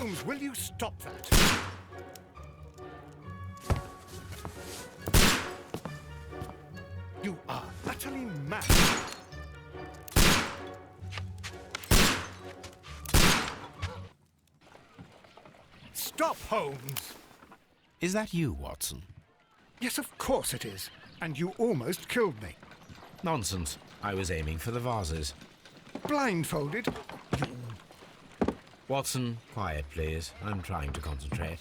Holmes, will you stop that? You are utterly mad. Stop, Holmes! Is that you, Watson? Yes, of course it is. And you almost killed me. Nonsense. I was aiming for the vases. Blindfolded? You... Watson, quiet, please. I'm trying to concentrate.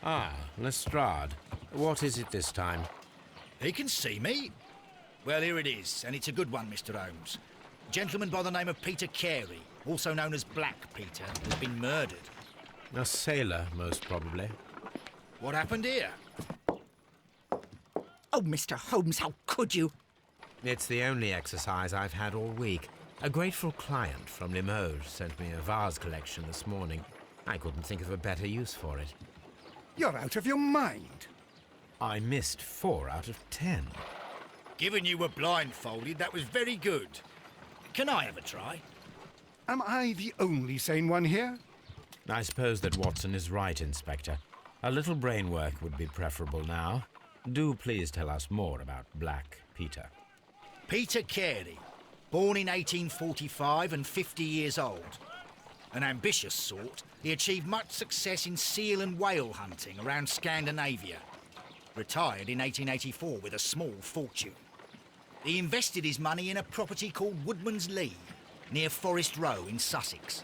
Ah, Lestrade. What is it this time? He can see me. Well, here it is, and it's a good one, Mr. Holmes. A gentleman by the name of Peter Carey, also known as Black Peter, has been murdered. A sailor, most probably. What happened here? Oh, Mr. Holmes, how could you? It's the only exercise I've had all week. A grateful client from Limoges sent me a vase collection this morning. I couldn't think of a better use for it. You're out of your mind. I missed 4 out of 10. Given you were blindfolded, that was very good. Can I have a try? Am I the only sane one here? I suppose that Watson is right, Inspector. A little brain work would be preferable now. Do please tell us more about Black Peter. Peter Carey, born in 1845 and 50 years old. An ambitious sort, he achieved much success in seal and whale hunting around Scandinavia. Retired in 1884 with a small fortune. He invested his money in a property called Woodman's Lee, near Forest Row in Sussex.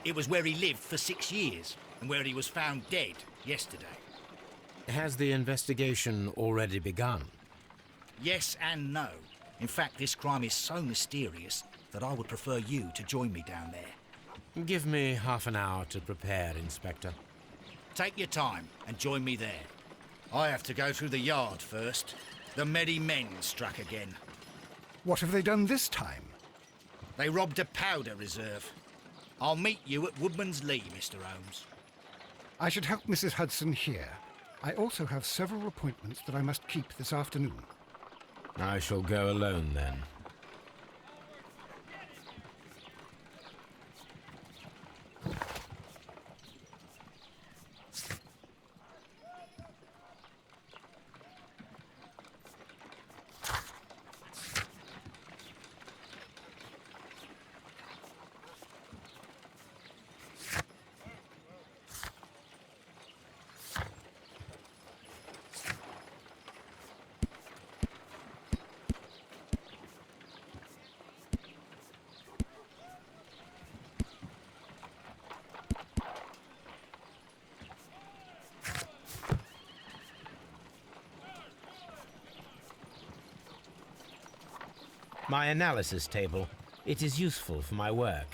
It was where he lived for 6 years, and where he was found dead yesterday. Has the investigation already begun? Yes and no. In fact, this crime is so mysterious that I would prefer you to join me down there. Give me half an hour to prepare, Inspector. Take your time and join me there. I have to go through the yard first. The Medi men struck again. What have they done this time? They robbed a powder reserve. I'll meet you at Woodman's Lee, Mr. Holmes. I should help Mrs. Hudson here. I also have several appointments that I must keep this afternoon. I shall go alone, then. My analysis table. It is useful for my work.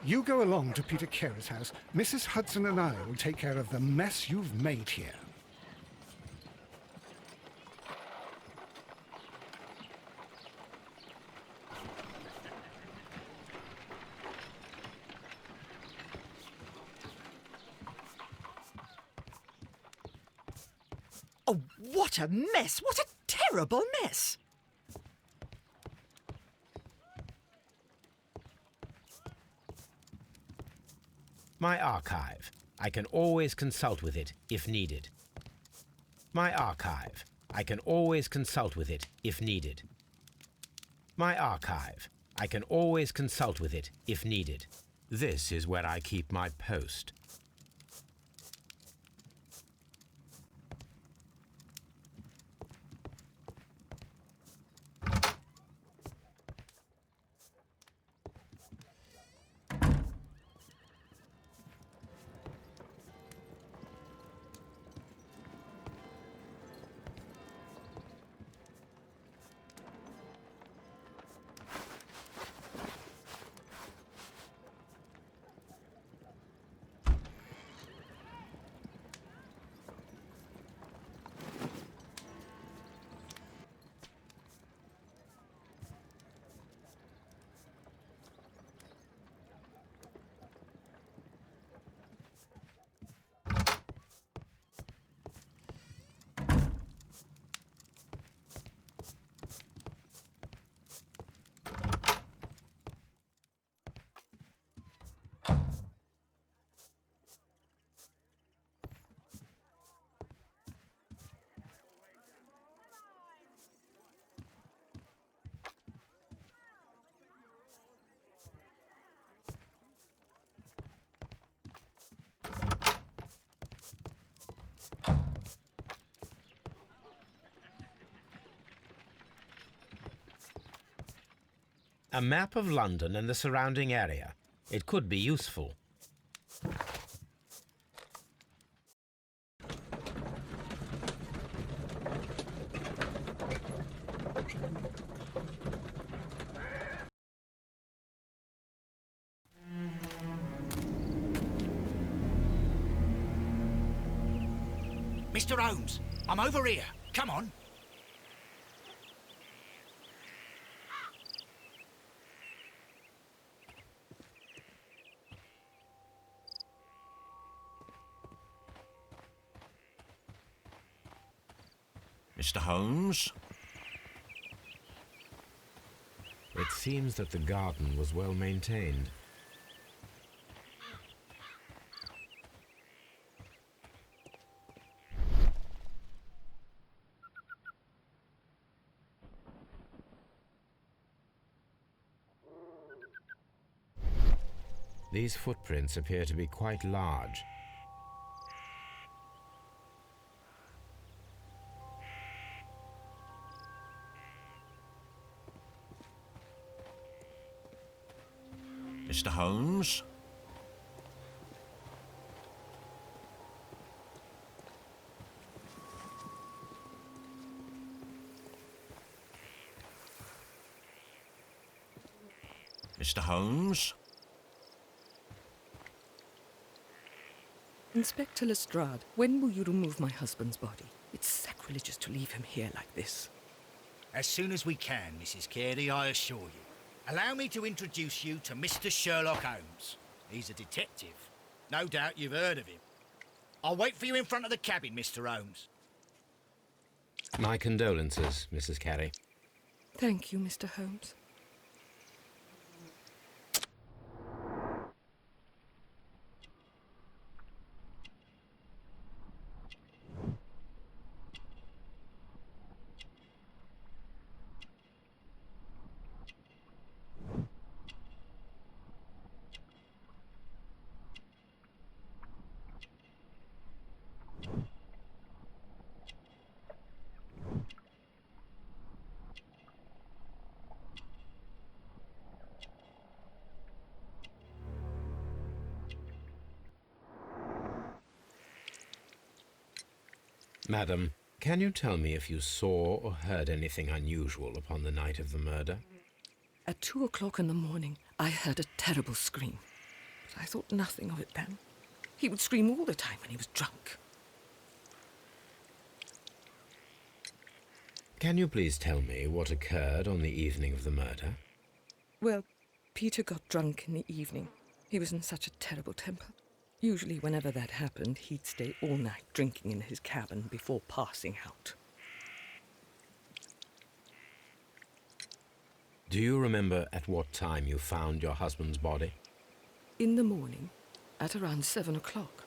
You go along to Peter Carey's house. Mrs. Hudson and I will take care of the mess you've made here. Oh, what a mess! What a terrible mess! My archive. I can always consult with it if needed. My archive. I can always consult with it if needed. My archive. I can always consult with it if needed. This is where I keep my post. A map of London and the surrounding area. It could be useful. Mr. Holmes, I'm over here. Come on. Mr. Holmes? It seems that the garden was well maintained. These footprints appear to be quite large. Mr. Holmes? Mr. Holmes? Inspector Lestrade, when will you remove my husband's body? It's sacrilegious to leave him here like this. As soon as we can, Mrs. Carey, I assure you. Allow me to introduce you to Mr. Sherlock Holmes. He's a detective. No doubt you've heard of him. I'll wait for you in front of the cabin, Mr. Holmes. My condolences, Mrs. Carey. Thank you, Mr. Holmes. Madam, can you tell me if you saw or heard anything unusual upon the night of the murder? At 2 o'clock in the morning, I heard a terrible scream. But I thought nothing of it then. He would scream all the time when he was drunk. Can you please tell me what occurred on the evening of the murder? Well, Peter got drunk in the evening. He was in such a terrible temper. Usually, whenever that happened, he'd stay all night drinking in his cabin before passing out. Do you remember at what time you found your husband's body? In the morning, at around 7 o'clock,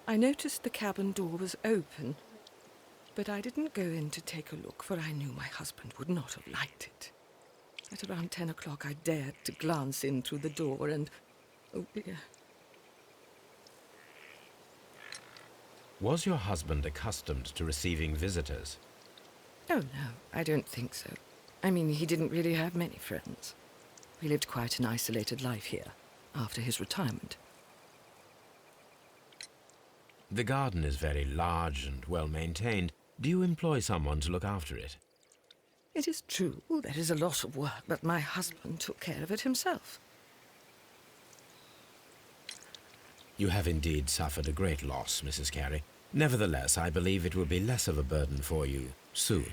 I noticed the cabin door was open, but I didn't go in to take a look, for I knew my husband would not have liked it. At around 10 o'clock, I dared to glance in through the door and, oh dear. Was your husband accustomed to receiving visitors? Oh, no, I don't think so. I mean, he didn't really have many friends. He lived quite an isolated life here, after his retirement. The garden is very large and well maintained. Do you employ someone to look after it? It is true, there is a lot of work, but my husband took care of it himself. You have indeed suffered a great loss, Mrs. Carey. Nevertheless, I believe it will be less of a burden for you soon.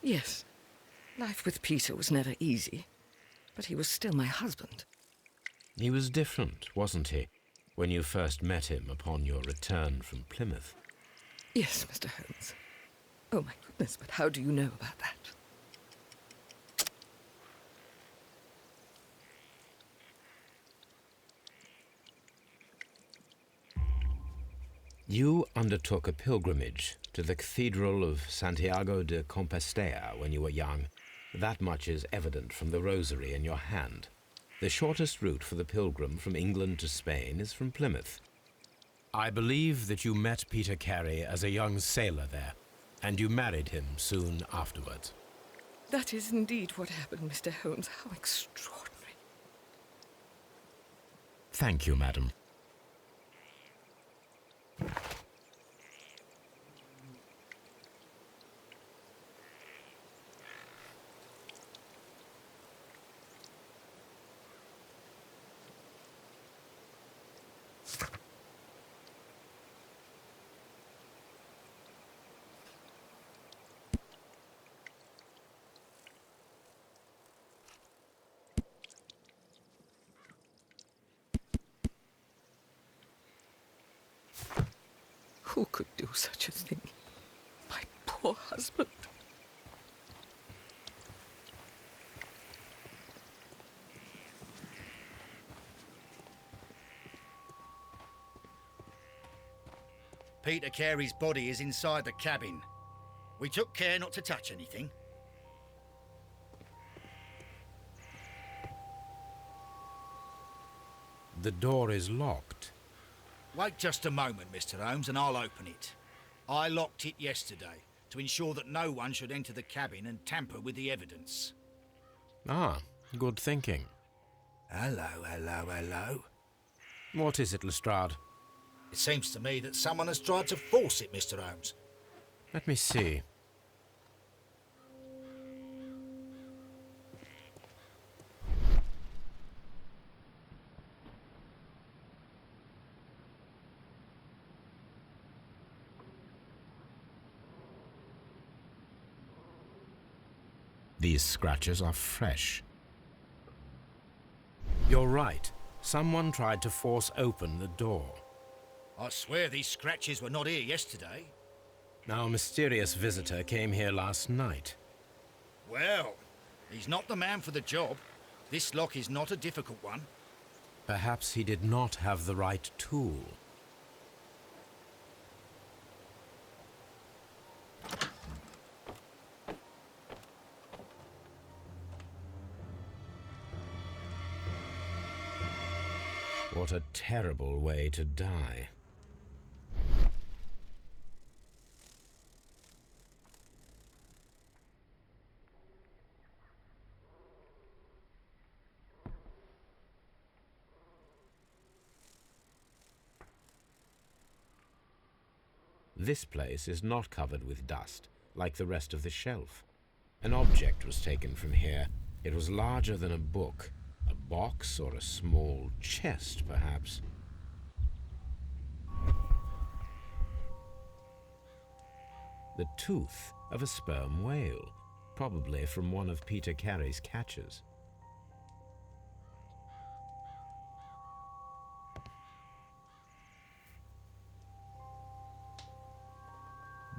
Yes. Life with Peter was never easy, but he was still my husband. He was different, wasn't he, when you first met him upon your return from Plymouth? Yes, Mr. Holmes. Oh, my goodness, but how do you know about that? You undertook a pilgrimage to the Cathedral of Santiago de Compostela when you were young. That much is evident from the rosary in your hand. The shortest route for the pilgrim from England to Spain is from Plymouth. I believe that you met Peter Carey as a young sailor there, and you married him soon afterwards. That is indeed what happened, Mr. Holmes. How extraordinary. Thank you, madam. Who could do such a thing? My poor husband. Peter Carey's body is inside the cabin. We took care not to touch anything. The door is locked. Wait just a moment, Mr. Holmes, and I'll open it. I locked it yesterday to ensure that no one should enter the cabin and tamper with the evidence. Ah, good thinking. Hello, hello, hello. What is it, Lestrade? It seems to me that someone has tried to force it, Mr. Holmes. Let me see. These scratches are fresh. You're right. Someone tried to force open the door. I swear these scratches were not here yesterday. Our mysterious visitor came here last night. Well, he's not the man for the job. This lock is not a difficult one. Perhaps he did not have the right tool. What a terrible way to die. This place is not covered with dust, like the rest of the shelf. An object was taken from here. It was larger than a book. A box or a small chest, perhaps. The tooth of a sperm whale, probably from one of Peter Carey's catches.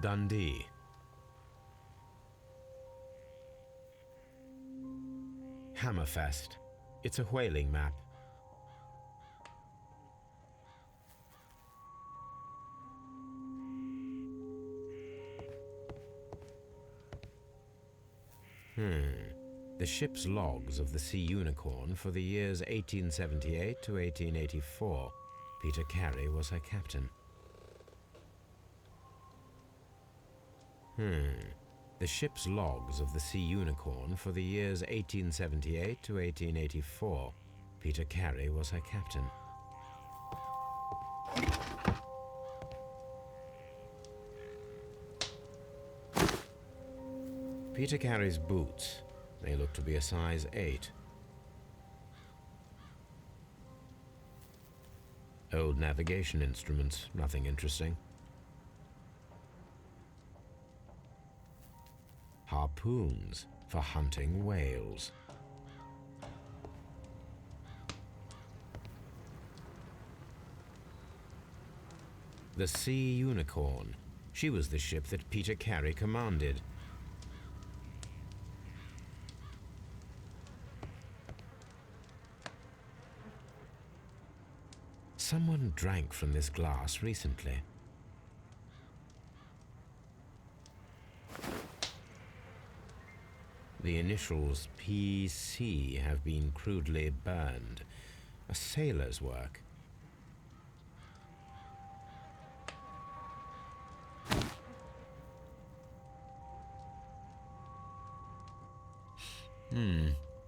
Dundee. Hammerfest. It's a whaling map. The ship's logs of the Sea Unicorn for the years 1878 to 1884. Peter Carey was her captain. The ship's logs of the Sea Unicorn for the years 1878 to 1884. Peter Carey was her captain. Peter Carey's boots. They look to be a size 8. Old navigation instruments, nothing interesting. Harpoons for hunting whales. The Sea Unicorn. She was the ship that Peter Carey commanded. Someone drank from this glass recently. The initials PC have been crudely burned. A sailor's work.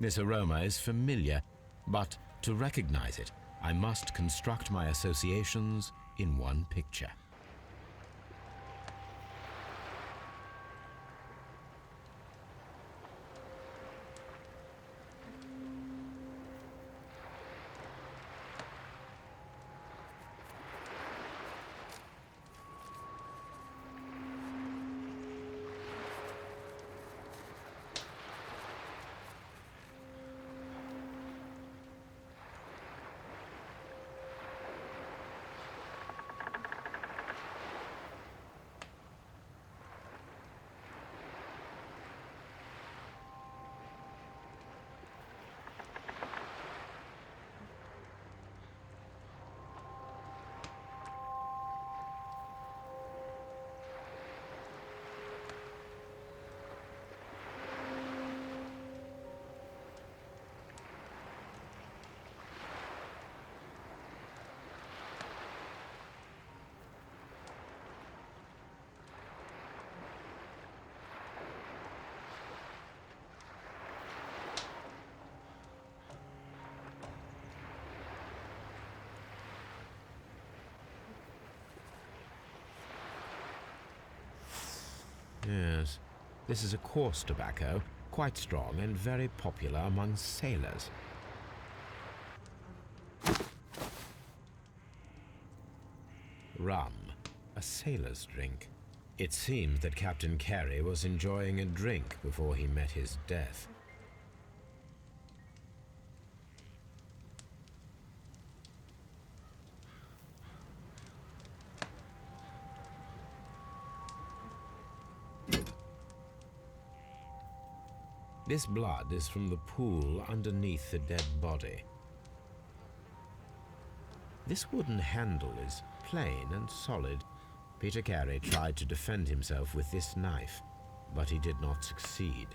This aroma is familiar, but to recognize it, I must construct my associations in one picture. Yes, this is a coarse tobacco, quite strong and very popular among sailors. Rum, a sailor's drink. It seems that Captain Carey was enjoying a drink before he met his death. This blood is from the pool underneath the dead body. This wooden handle is plain and solid. Peter Carey tried to defend himself with this knife, but he did not succeed.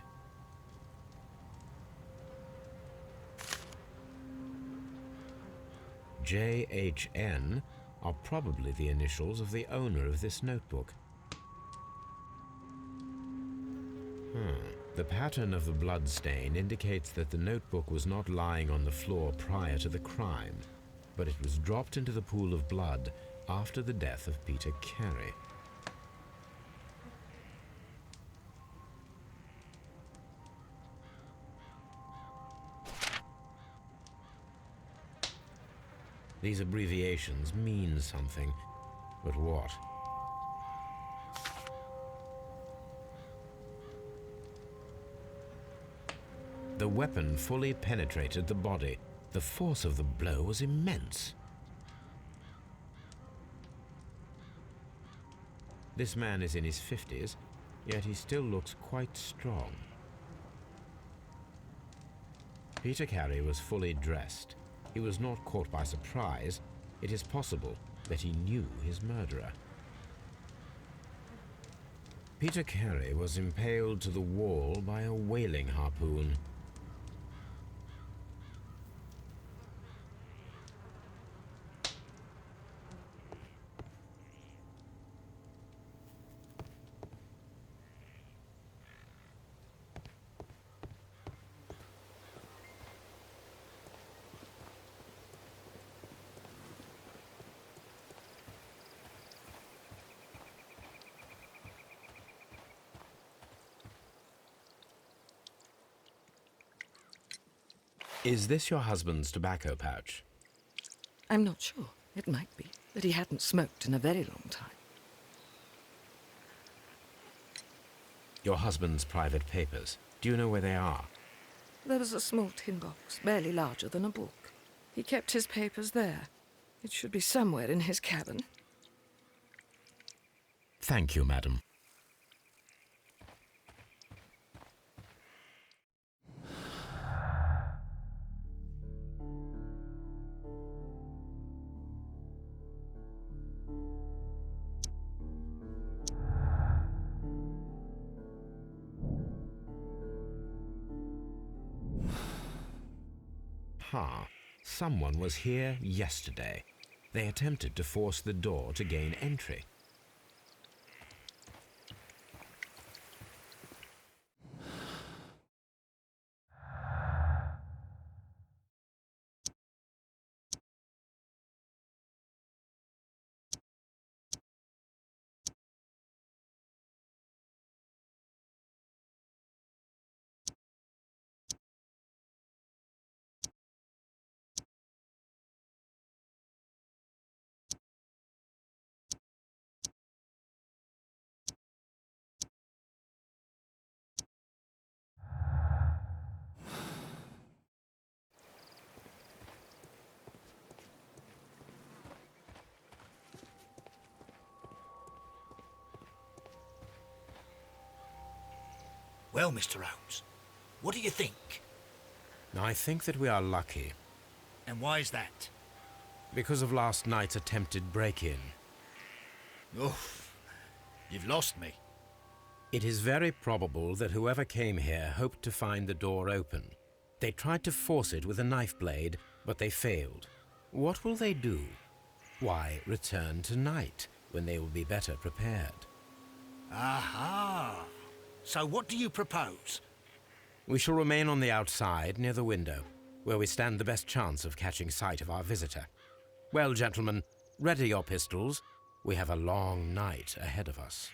J.H.N. are probably the initials of the owner of this notebook. The pattern of the blood stain indicates that the notebook was not lying on the floor prior to the crime, but it was dropped into the pool of blood after the death of Peter Carey. These abbreviations mean something, but what? The weapon fully penetrated the body. The force of the blow was immense. This man is in his 50s, yet he still looks quite strong. Peter Carey was fully dressed. He was not caught by surprise. It is possible that he knew his murderer. Peter Carey was impaled to the wall by a whaling harpoon. Is this your husband's tobacco pouch? I'm not sure. It might be, but he hadn't smoked in a very long time. Your husband's private papers. Do you know where they are? There was a small tin box, barely larger than a book. He kept his papers there. It should be somewhere in his cabin. Thank you, madam. Someone was here yesterday. They attempted to force the door to gain entry. Well, Mr. Holmes, what do you think? I think that we are lucky And why is that? because of last night's attempted break-in. Oof, you've lost me. It is very probable that whoever came here hoped to find the door open. They tried to force it with a knife blade, but they failed. What will they do? Why, return tonight, when they will be better prepared. Aha! So what do you propose? We shall remain on the outside, near the window, where we stand the best chance of catching sight of our visitor. Well, gentlemen, ready your pistols. We have a long night ahead of us.